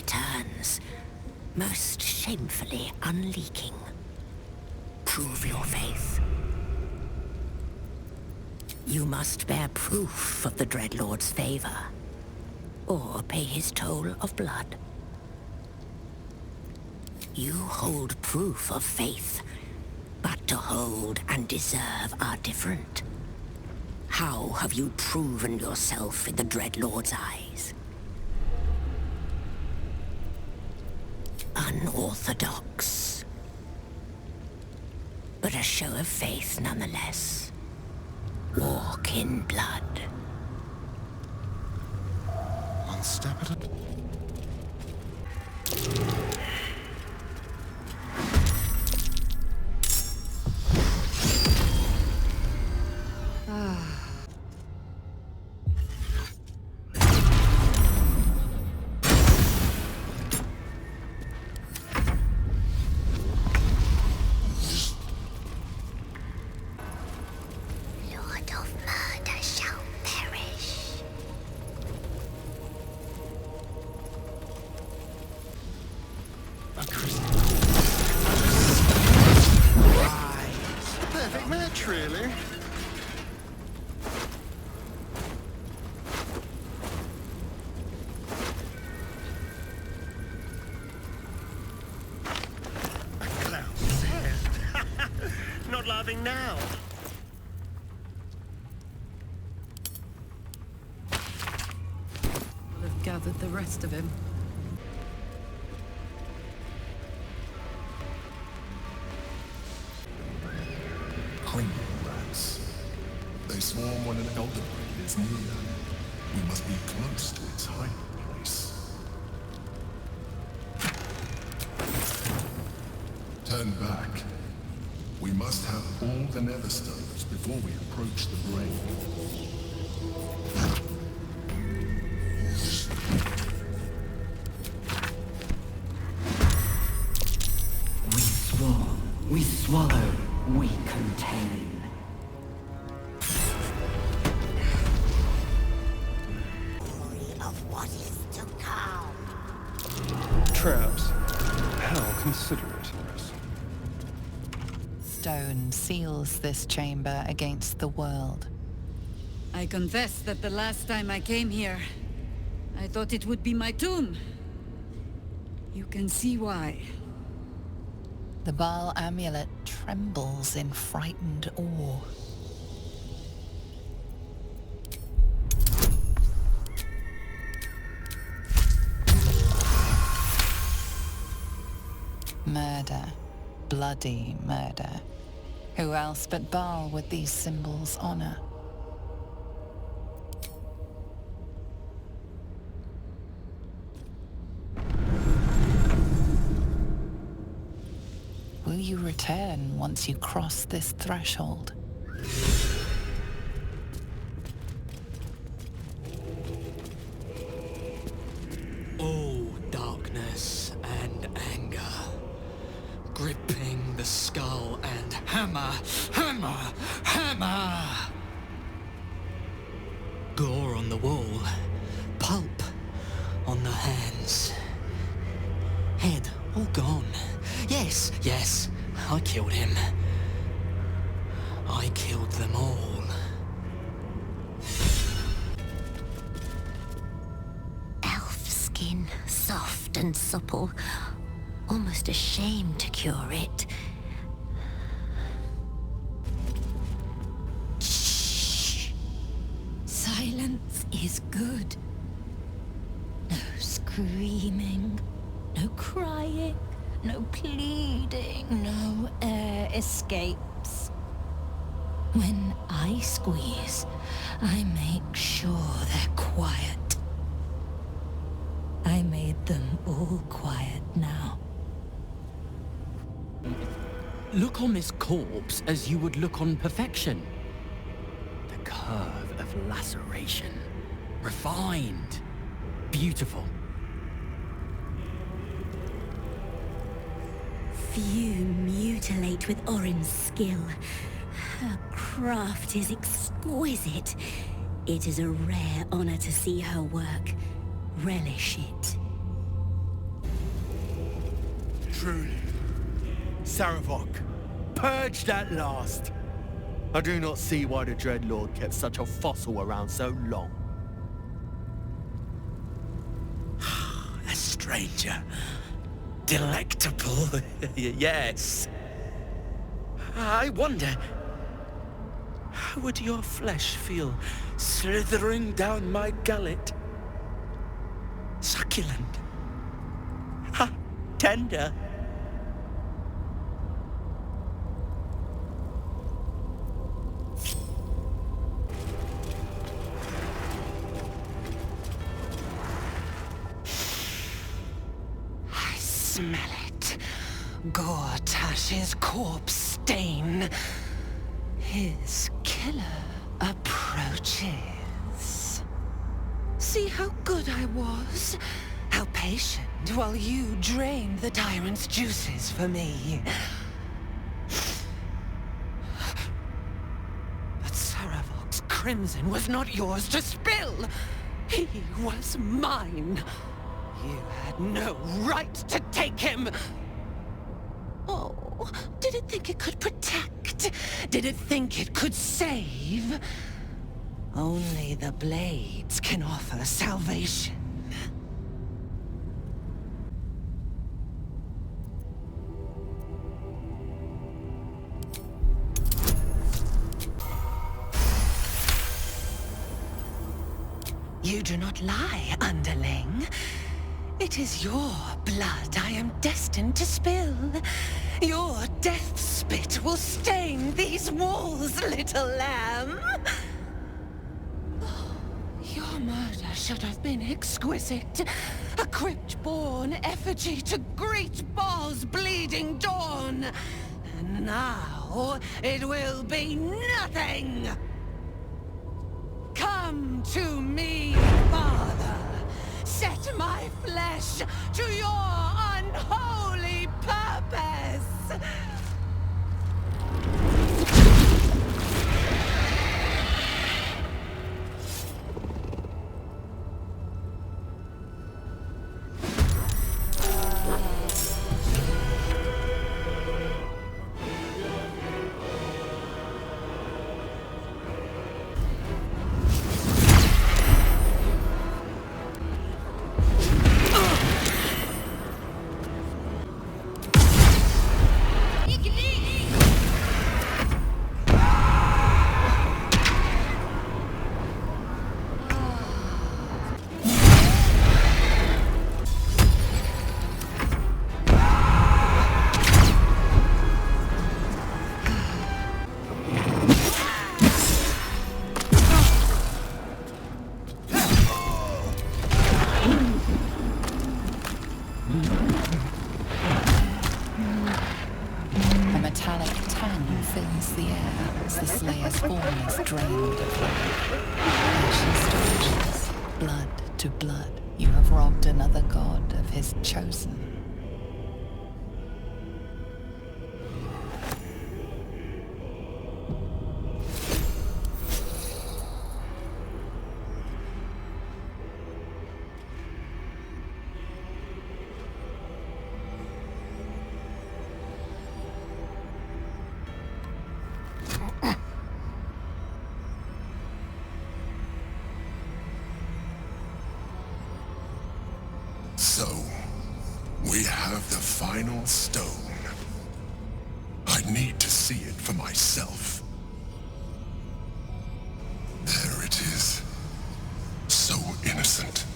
returns, most shamefully unleaking. Prove your faith. You must bear proof of the Dreadlord's favor, or pay his toll of blood. You hold proof of faith, but to hold and deserve are different. How have you proven yourself in the Dreadlord's eyes? Unorthodox, but a show of faith nonetheless. Walk in blood. One step at a time. Lord of Murder shall perish. Perfect match, really. A clown's head. Not laughing now. Will have gathered the rest of him. Hungry rats. They swarm when an elder brain is near. We must be close to its hiding place. Turn back. We must have all the nether stones before we approach the brain. We swarm, we swallow, we contain. Of what is to come. Traps. How considerate. Stone seals this chamber against the world. I confess that the last time I came here, I thought it would be my tomb. You can see why. The Baal amulet trembles in frightened awe. Murder. Bloody murder. Who else but Baal would these symbols honor? Will you return once you cross this threshold? Oh, darkness and anger, gripping the skull and hammer, hammer, hammer! Gore on the wall, pulp on the hands. Head all gone. Yes, yes, I killed him. I killed them all. Elf skin, soft and supple. Almost ashamed to cure it. Shh. Silence is good. No screaming, no crying, no pleading, no air escapes. When I squeeze, I make sure they're quiet. I made them all quiet now. Look on this corpse as you would look on perfection. The curve of laceration. Refined. Beautiful. Few mutilate with Orin's skill. Her craft is exquisite. It is a rare honor to see her work. Relish it. Truly. Saravok, purged at last. I do not see why the Dreadlord kept such a fossil around so long. A stranger. Delectable, yes. I wonder, how would your flesh feel slithering down my gullet? Succulent. Ha, tender. I smell it. Gortash's corpse stain. His killer approaches. See how good I was? How patient while you drained the tyrant's juices for me. But Saravok's crimson was not yours to spill. He was mine. You had no right to take him. Oh, did it think it could protect? Did it think it could save? Only the blades can offer salvation. You do not lie, underling. It is your blood I am destined to spill. Your death spit will stain these walls, little lamb. Oh, your murder should have been exquisite. A crypt-born effigy to greet Baal's bleeding dawn. And now it will be nothing. Come to me, Father. Set my flesh to your unholy purpose! A metallic tang fills the air as the Slayer's form is drained of life. Ashes to ashes, blood to blood, you have robbed another god of his chosen. So, we have the final stone. I need to see it for myself. There it is. So innocent,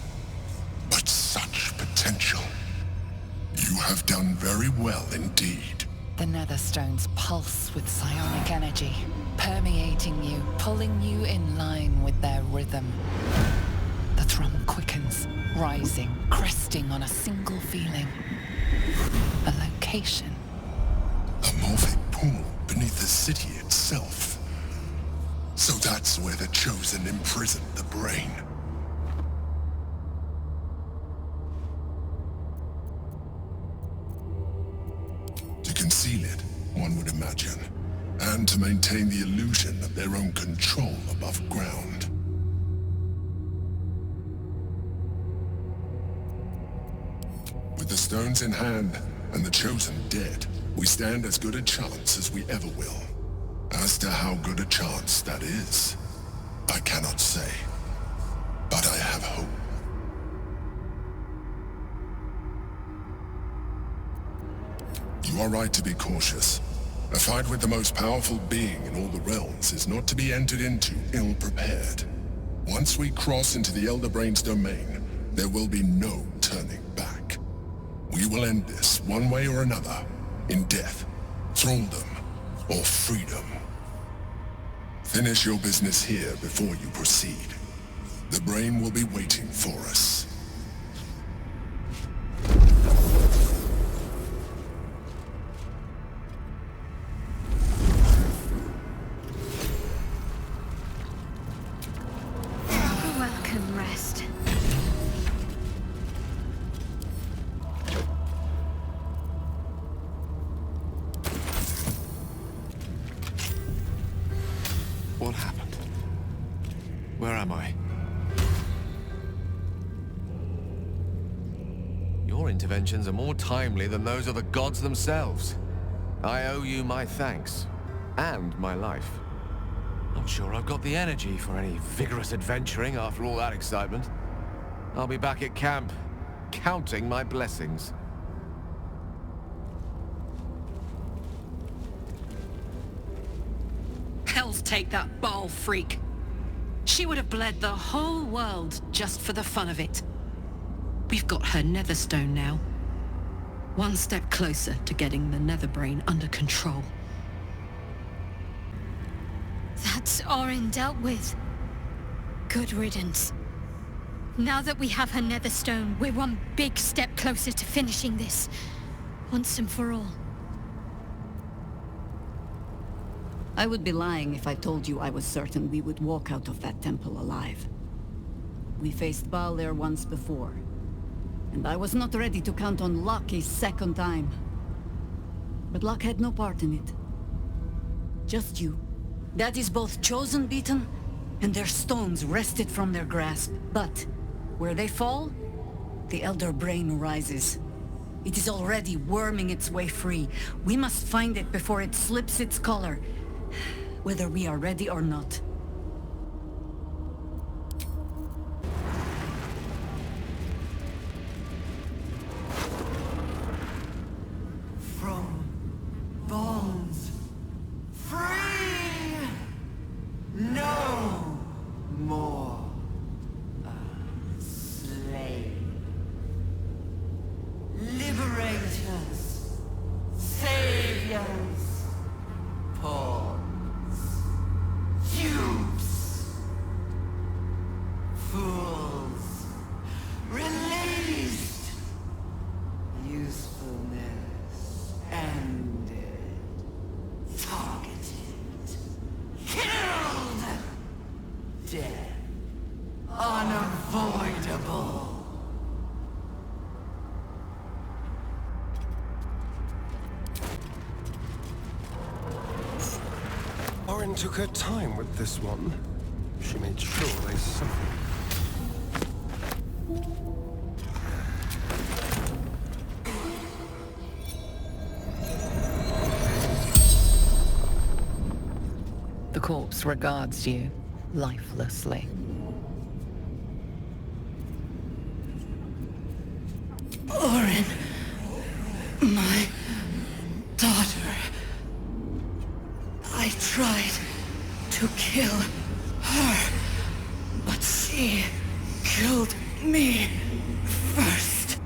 but such potential. You have done very well indeed. The Netherstones pulse with psionic energy, permeating you, pulling you in line with their rhythm. The thrum quickens, rising, cresting on a single feeling. A location. A morphic pool beneath the city itself. So that's where the Chosen imprisoned the brain. To conceal it, one would imagine, and to maintain the illusion of their own control above ground. With the stones in hand, and the Chosen dead, we stand as good a chance as we ever will. As to how good a chance that is, I cannot say. But I have hope. You are right to be cautious. A fight with the most powerful being in all the realms is not to be entered into ill-prepared. Once we cross into the Elder Brain's domain, there will be no turning back. We will end this one way or another, in death, thraldom, or freedom. Finish your business here before you proceed. The Brain will be waiting for us. Welcome, Rest. What happened? Where am I? Your interventions are more timely than those of the gods themselves. I owe you my thanks. And my life. Not sure I've got the energy for any vigorous adventuring after all that excitement. I'll be back at camp, counting my blessings. Hells take that Baal freak. She would have bled the whole world just for the fun of it. We've got her Netherstone now. One step closer to getting the Netherbrain under control. That's Orin dealt with. Good riddance. Now that we have her Netherstone, we're one big step closer to finishing this. Once and for all. I would be lying if I told you I was certain we would walk out of that temple alive. We faced Baal there once before, and I was not ready to count on luck a second time. But luck had no part in it. Just you. That is both Chosen beaten, and their stones wrested from their grasp. But, where they fall, the Elder Brain rises. It is already worming its way free. We must find it before it slips its collar, whether we are ready or not. From bonds free, no more slave. Liberators, saviors, pawns, dupes, fools, released, usefulness ended, targeted, killed, death unavoidable. Orin took her time with this one. She made sure they suffered. The corpse regards you lifelessly. Orin, my daughter. I tried to kill her, but she killed me first.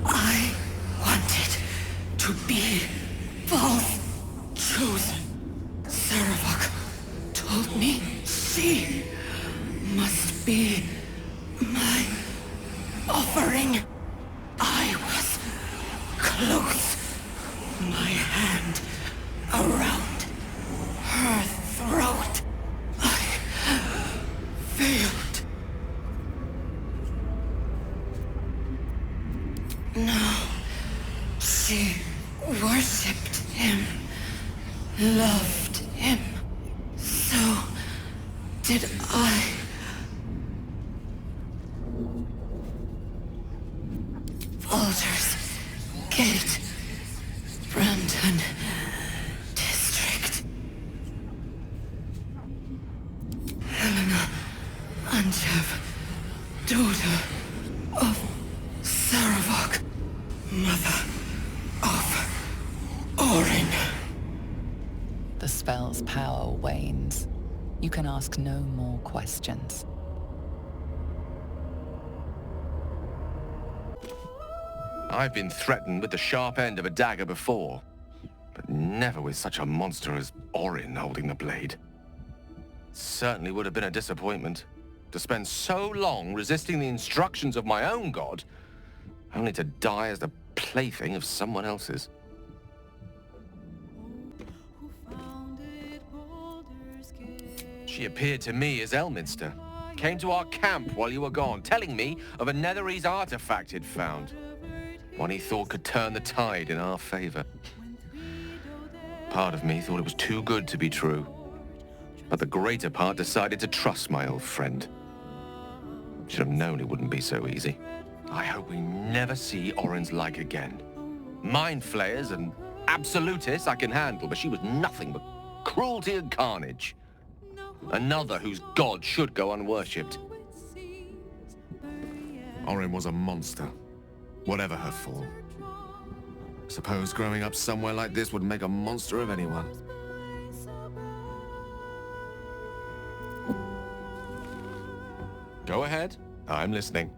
I wanted to be Baal's chosen. Saravok told me she must be my offering. I was close, my hand around her throat. I failed. No, she worshipped him, loved him. So did I. Anjev, daughter of Saravok, mother of Orin. The spell's power wanes. You can ask no more questions. I've been threatened with the sharp end of a dagger before, but never with such a monster as Orin holding the blade. Certainly would have been a disappointment to spend so long resisting the instructions of my own god, only to die as the plaything of someone else's. She appeared to me as Elminster, came to our camp while you were gone, telling me of a Netherese artifact he'd found. One he thought could turn the tide in our favor. Part of me thought it was too good to be true, but the greater part decided to trust my old friend. Should have known it wouldn't be so easy. I hope we never see Orin's like again. Mind flayers and absolutists I can handle, but she was nothing but cruelty and carnage. Another whose god should go unworshipped. Orin was a monster, whatever her form. Suppose growing up somewhere like this would make a monster of anyone. Go ahead. I'm listening.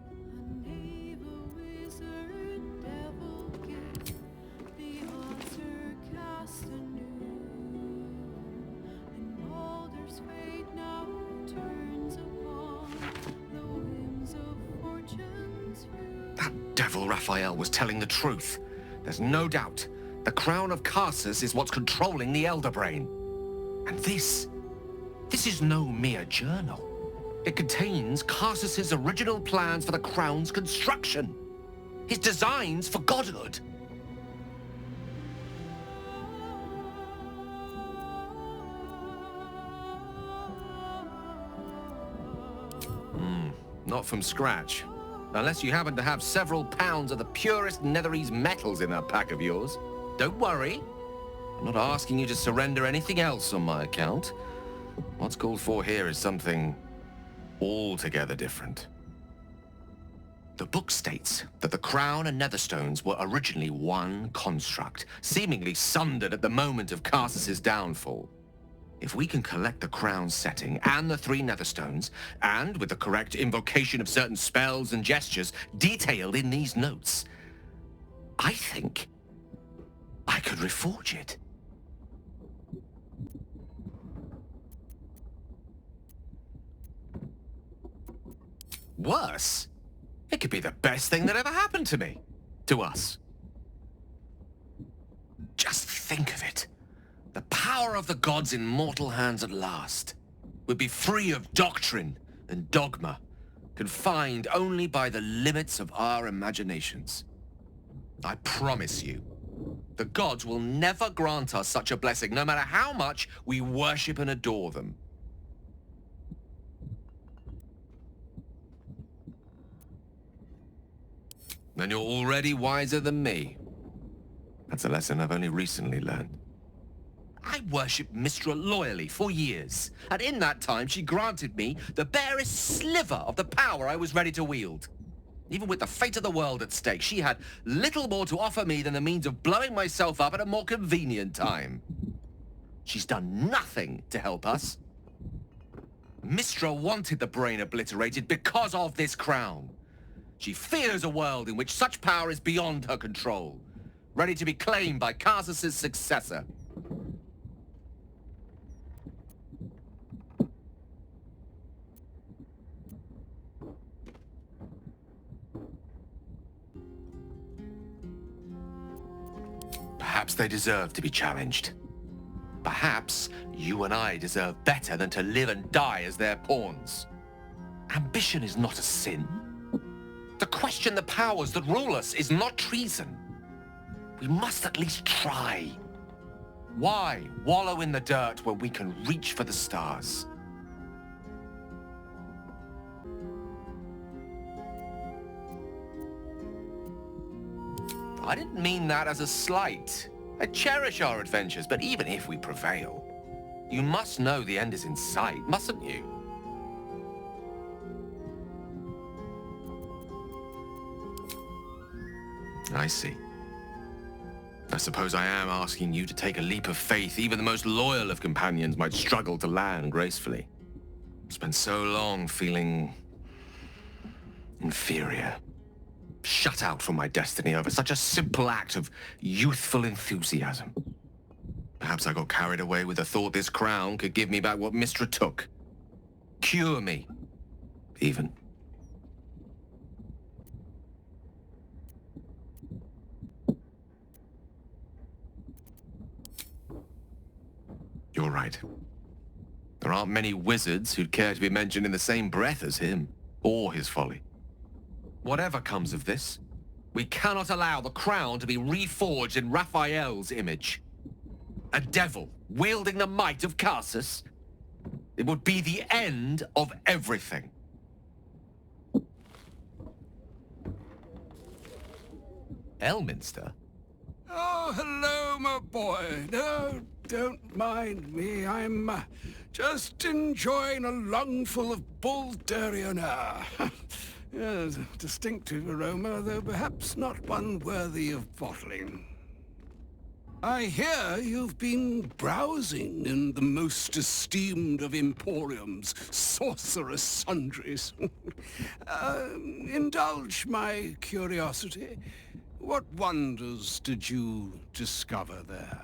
That devil Raphael was telling the truth. There's no doubt. The crown of Karsus is what's controlling the Elder Brain. And this is no mere journal. It contains Karsus's original plans for the crown's construction. His designs for godhood. Not from scratch. Unless you happen to have several pounds of the purest Netherese metals in that pack of yours. Don't worry. I'm not asking you to surrender anything else on my account. What's called for here is something altogether different. The book states that the crown and netherstones were originally one construct, seemingly sundered at the moment of Karsus's downfall. If we can collect the crown's setting and the 3 netherstones, and with the correct invocation of certain spells and gestures detailed in these notes, I think I could reforge it. Worse, it could be the best thing that ever happened to me. To us. Just think of it. The power of the gods in mortal hands at last. We'd be free of doctrine and dogma, confined only by the limits of our imaginations. I promise you, the gods will never grant us such a blessing, no matter how much we worship and adore them. Then you're already wiser than me. That's a lesson I've only recently learned. I worshipped Mystra loyally for years, and in that time she granted me the barest sliver of the power I was ready to wield. Even with the fate of the world at stake, she had little more to offer me than the means of blowing myself up at a more convenient time. She's done nothing to help us. Mystra wanted the brain obliterated because of this crown. She fears a world in which such power is beyond her control, ready to be claimed by Karsus's successor. Perhaps they deserve to be challenged. Perhaps you and I deserve better than to live and die as their pawns. Ambition is not a sin. To question the powers that rule us is not treason. We must at least try. Why wallow in the dirt when we can reach for the stars? I didn't mean that as a slight. I cherish our adventures, but even if we prevail, you must know the end is in sight, mustn't you? I see. I suppose I am asking you to take a leap of faith even the most loyal of companions might struggle to land gracefully. Spent so long feeling inferior, shut out from my destiny over such a simple act of youthful enthusiasm. Perhaps I got carried away with the thought this crown could give me back what Mystra took. Cure me, even. You're right. There aren't many wizards who'd care to be mentioned in the same breath as him, or his folly. Whatever comes of this, we cannot allow the crown to be reforged in Raphael's image. A devil wielding the might of Karsus. It would be the end of everything. Elminster? Oh, hello, my boy. No, don't mind me. I'm just enjoying a lungful of Buldarian air. Yes, a distinctive aroma, though perhaps not one worthy of bottling. I hear you've been browsing in the most esteemed of Emporium's sorcerous sundries. Indulge my curiosity. What wonders did you discover there?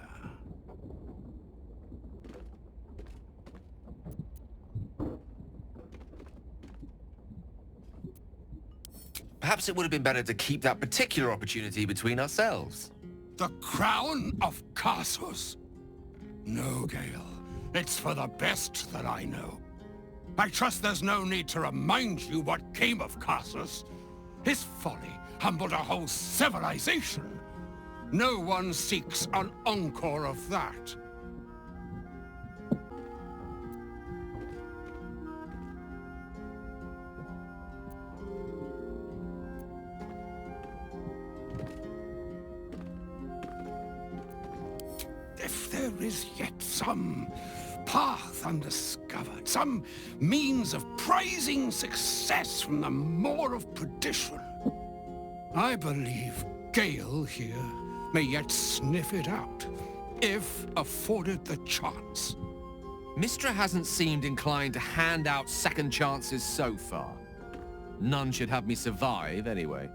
Perhaps it would have been better to keep that particular opportunity between ourselves. The crown of Karsus? No, Gale. It's for the best that I know. I trust there's no need to remind you what came of Karsus. His folly humbled a whole civilization. No one seeks an encore of that. If there is yet some path undiscovered, some means of praising success from the maw of perdition, I believe Gale here may yet sniff it out, if afforded the chance. Mystra hasn't seemed inclined to hand out second chances so far. None should have me survive, anyway.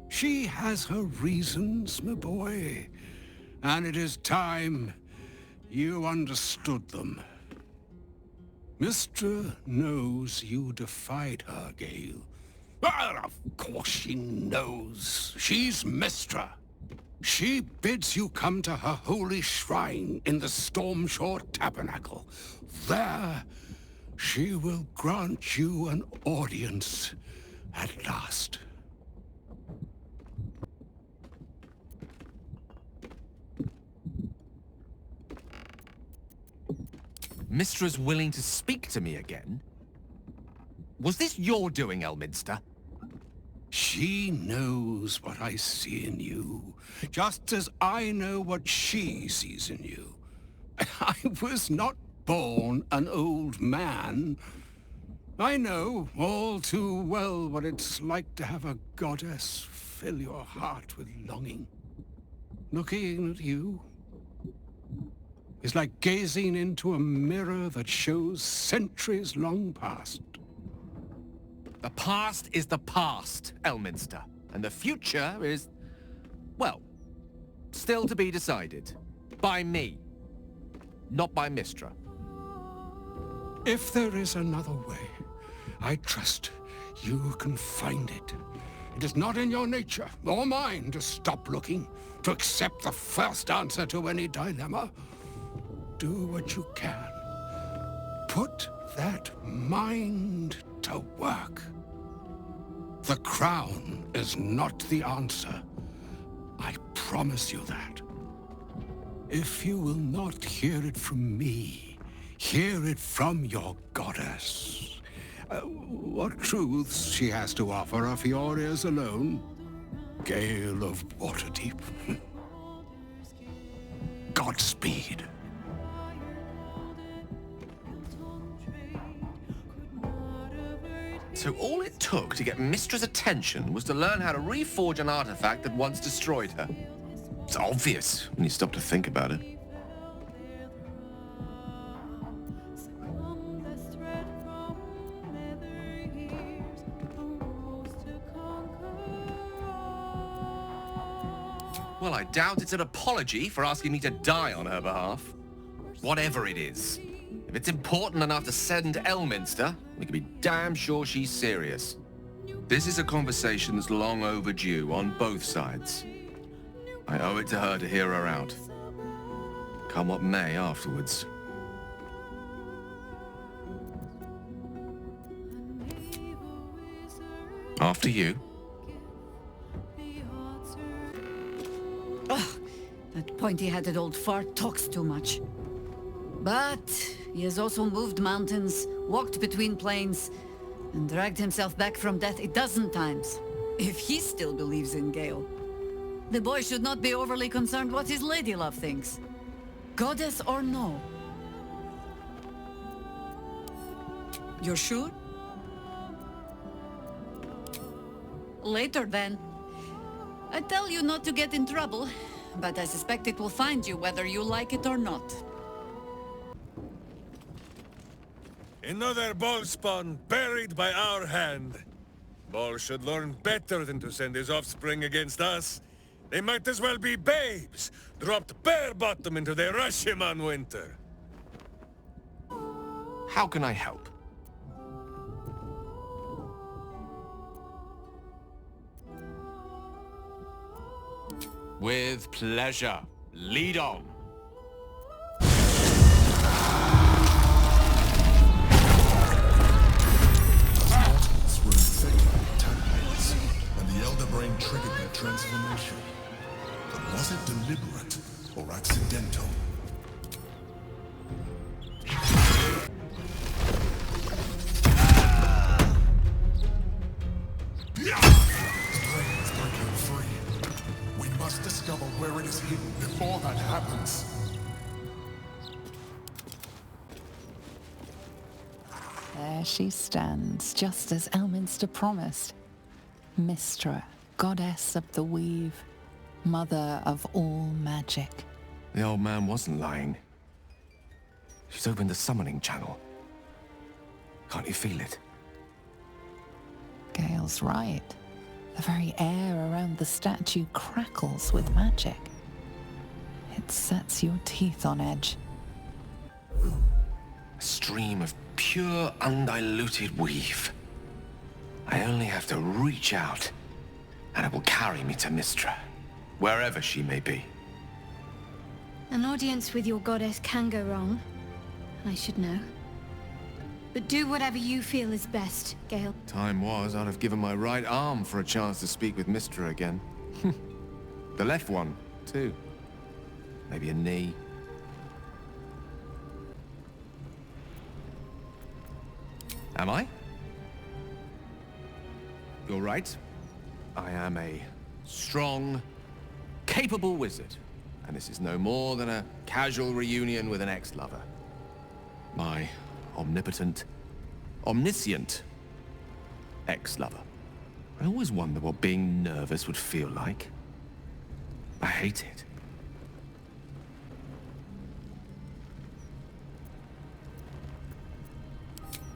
She has her reasons, my boy, and it is time you understood them. Mystra knows you defied her, Gale. Well, of course she knows. She's Mystra. She bids you come to her holy shrine in the Stormshore Tabernacle. There, she will grant you an audience at last. Mystra's willing to speak to me again? Was this your doing, Elminster? She knows what I see in you, just as I know what she sees in you. I was not born an old man. I know all too well what it's like to have a goddess fill your heart with longing. Looking at you is like gazing into a mirror that shows centuries long past. The past is the past, Elminster. And the future is, well, still to be decided. By me. Not by Mystra. If there is another way, I trust you can find it. It is not in your nature, or mine, to stop looking, to accept the first answer to any dilemma. Do what you can. Put that mind to work. The crown is not the answer. I promise you that. If you will not hear it from me, hear it from your goddess. What truths she has to offer are for your ears alone. Gale of Waterdeep. Godspeed. So all it took to get Mystra's attention was to learn how to reforge an artifact that once destroyed her. It's obvious when you stop to think about it. Well, I doubt it's an apology for asking me to die on her behalf. Whatever it is. If it's important enough to send to Elminster, we can be damn sure she's serious. This is a conversation that's long overdue on both sides. I owe it to her to hear her out. Come what may afterwards. After you. Ugh, that pointy-headed old fart talks too much. But he has also moved mountains, walked between planes, and dragged himself back from death a dozen times. If he still believes in Gale, the boy should not be overly concerned what his ladylove thinks. Goddess or no. You're sure? Later, then. I tell you not to get in trouble, but I suspect it will find you whether you like it or not. Another ball spawn buried by our hand. Ball should learn better than to send his offspring against us. They might as well be babes, dropped bare bottom into the Rashomon winter. How can I help? With pleasure. Lead on. Mortals were infected with tadpoles, and the Elder Brain triggered their transformation. But was it deliberate or accidental? Discover where it is hidden before that happens. There she stands, just as Elminster promised. Mystra, goddess of the weave, mother of all magic. The old man wasn't lying. She's opened the summoning channel. Can't you feel it? Gale's right. The very air around the statue crackles with magic. It sets your teeth on edge. A stream of pure, undiluted weave. I only have to reach out, and it will carry me to Mystra, wherever she may be. An audience with your goddess can go wrong. I should know. But do whatever you feel is best, Gale. Time was, I'd have given my right arm for a chance to speak with Mystra again. The left one, too. Maybe a knee. Am I? You're right. I am a strong, capable wizard. And this is no more than a casual reunion with an ex-lover. My omnipotent, omniscient ex-lover. I always wonder what being nervous would feel like. I hate it.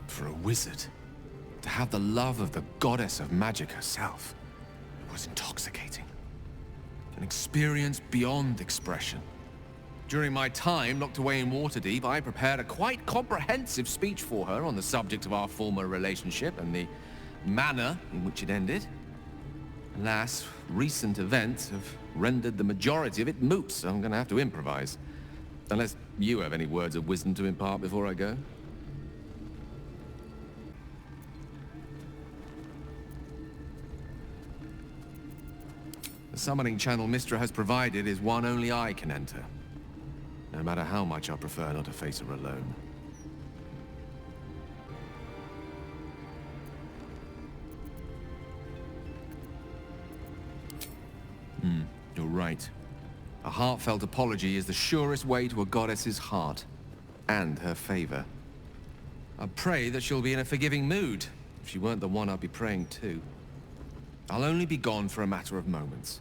For a wizard, to have the love of the goddess of magic herself was intoxicating. An experience beyond expression. During my time locked away in Waterdeep, I prepared a quite comprehensive speech for her on the subject of our former relationship and the manner in which it ended. Alas, recent events have rendered the majority of it moot, so I'm going to have to improvise. Unless you have any words of wisdom to impart before I go. The summoning channel Mystra has provided is one only I can enter. No matter how much I prefer not to face her alone. You're right. A heartfelt apology is the surest way to a goddess's heart. And her favor. I pray that she'll be in a forgiving mood If she weren't the one I'd be praying to. I'll only be gone for a matter of moments.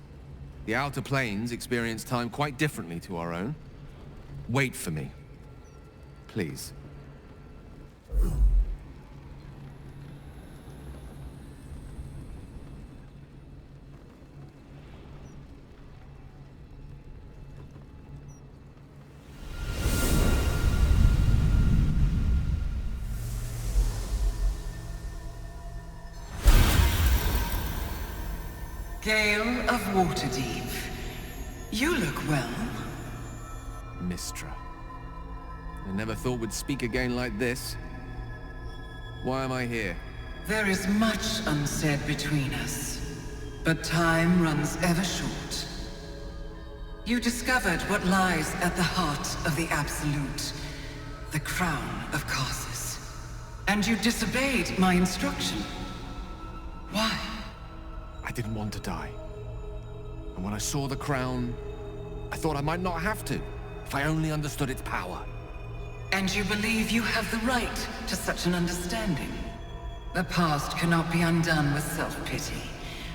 The Outer Planes experience time quite differently to our own. Wait for me. Please. Gale of Waterdeep. You look well. Mystra. I never thought we'd speak again like this. Why am I here? There is much unsaid between us, but time runs ever short. You discovered what lies at the heart of the Absolute, the crown of Karsus. And you disobeyed my instruction. Why? I didn't want to die. And when I saw the crown, I thought I might not have to, if I only understood its power. And you believe you have the right to such an understanding? The past cannot be undone with self-pity,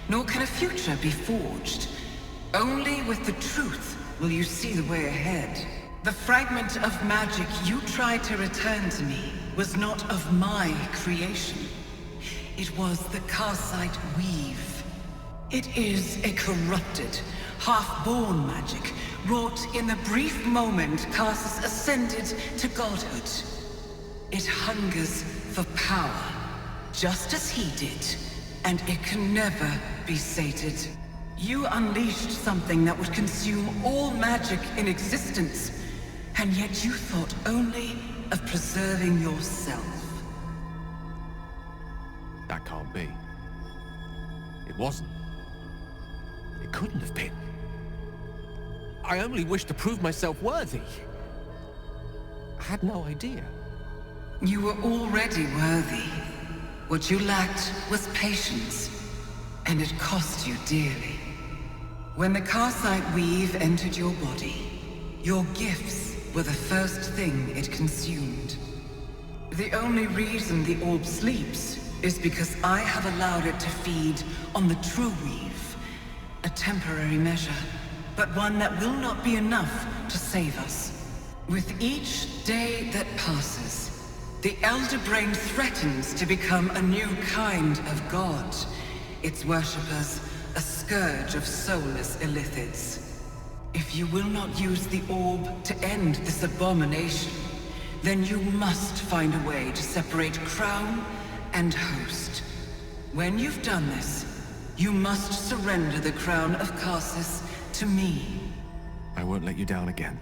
nor can a future be forged. Only with the truth will you see the way ahead. The fragment of magic you tried to return to me was not of my creation. It was the Karsite Weave. It is a corrupted, half-born magic, wrought in the brief moment Karsus ascended to godhood. It hungers for power, just as he did, and it can never be sated. You unleashed something that would consume all magic in existence, and yet you thought only of preserving yourself. That can't be. It wasn't. It couldn't have been. I only wished to prove myself worthy. I had no idea. You were already worthy. What you lacked was patience, and it cost you dearly. When the Karsite Weave entered your body, your gifts were the first thing it consumed. The only reason the orb sleeps is because I have allowed it to feed on the true weave. A temporary measure, but one that will not be enough to save us. With each day that passes, the Elder Brain threatens to become a new kind of god. Its worshippers, a scourge of soulless illithids. If you will not use the orb to end this abomination, then you must find a way to separate crown and host. When you've done this, you must surrender the crown of Karsus to me. I won't let you down again.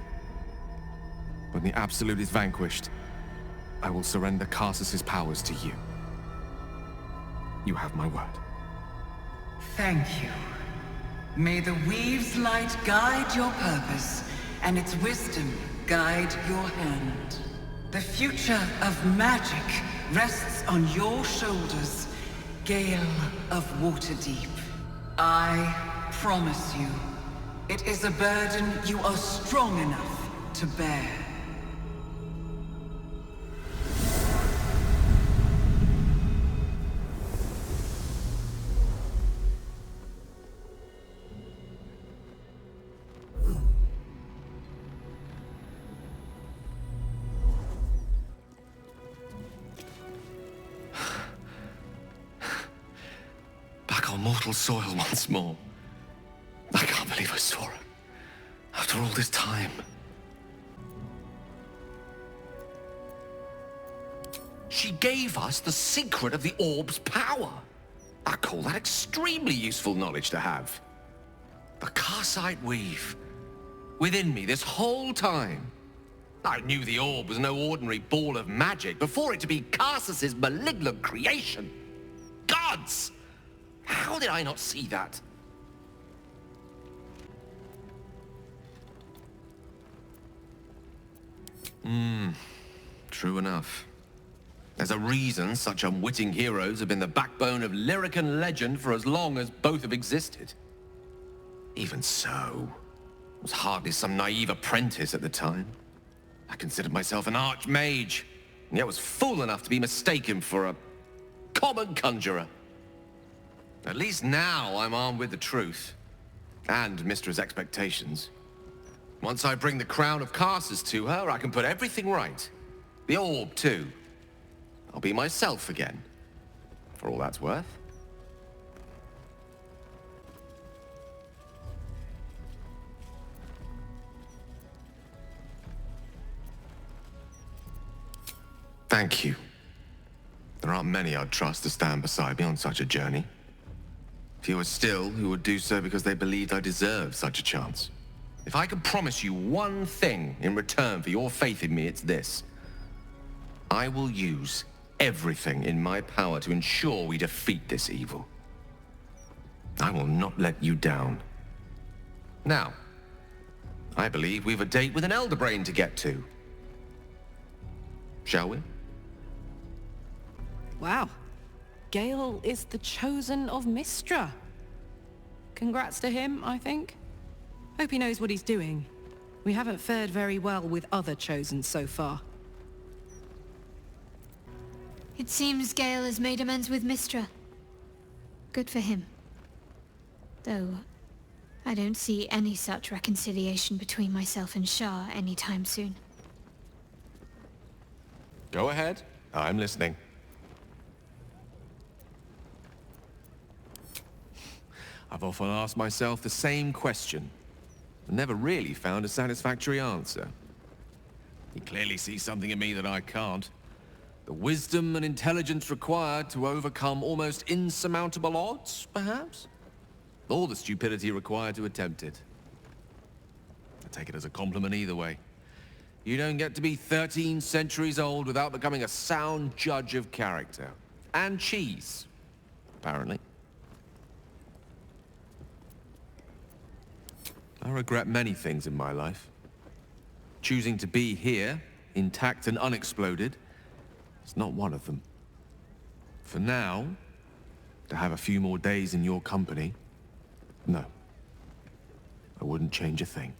When the Absolute is vanquished, I will surrender Karsus's powers to you. You have my word. Thank you. May the Weave's light guide your purpose, and its wisdom guide your hand. The future of magic rests on your shoulders, Gale of Waterdeep. I promise you, it is a burden you are strong enough to bear. Mortal soil once more. I can't believe I saw her. After all this time. She gave us the secret of the orb's power. I call that extremely useful knowledge to have. The Karsite Weave. Within me this whole time. I knew the orb was no ordinary ball of magic before it to be Karsus's malignant creation. Gods! How did I not see that? True enough. There's a reason such unwitting heroes have been the backbone of Lyrican legend for as long as both have existed. Even so, I was hardly some naive apprentice at the time. I considered myself an archmage, and yet was fool enough to be mistaken for a common conjurer. At least now I'm armed with the truth. And Mystra's expectations. Once I bring the crown of Karsus to her, I can put everything right. The orb, too. I'll be myself again. For all that's worth. Thank you. There aren't many I'd trust to stand beside me on such a journey. Fewer still who would do so because they believed I deserved such a chance. If I could promise you one thing in return for your faith in me, it's this. I will use everything in my power to ensure we defeat this evil. I will not let you down. Now, I believe we've a date with an Elder Brain to get to. Shall we? Wow. Gale is the chosen of Mystra. Congrats to him, I think. Hope he knows what he's doing. We haven't fared very well with other Chosens so far. It seems Gale has made amends with Mystra. Good for him. Though, I don't see any such reconciliation between myself and Shar anytime soon. Go ahead. I'm listening. I've often asked myself the same question, and never really found a satisfactory answer. He clearly sees something in me that I can't. The wisdom and intelligence required to overcome almost insurmountable odds, perhaps? Or the stupidity required to attempt it. I take it as a compliment either way. You don't get to be 13 centuries old without becoming a sound judge of character. And cheese, apparently. I regret many things in my life. Choosing to be here, intact and unexploded, is not one of them. For now, to have a few more days in your company, no. I wouldn't change a thing.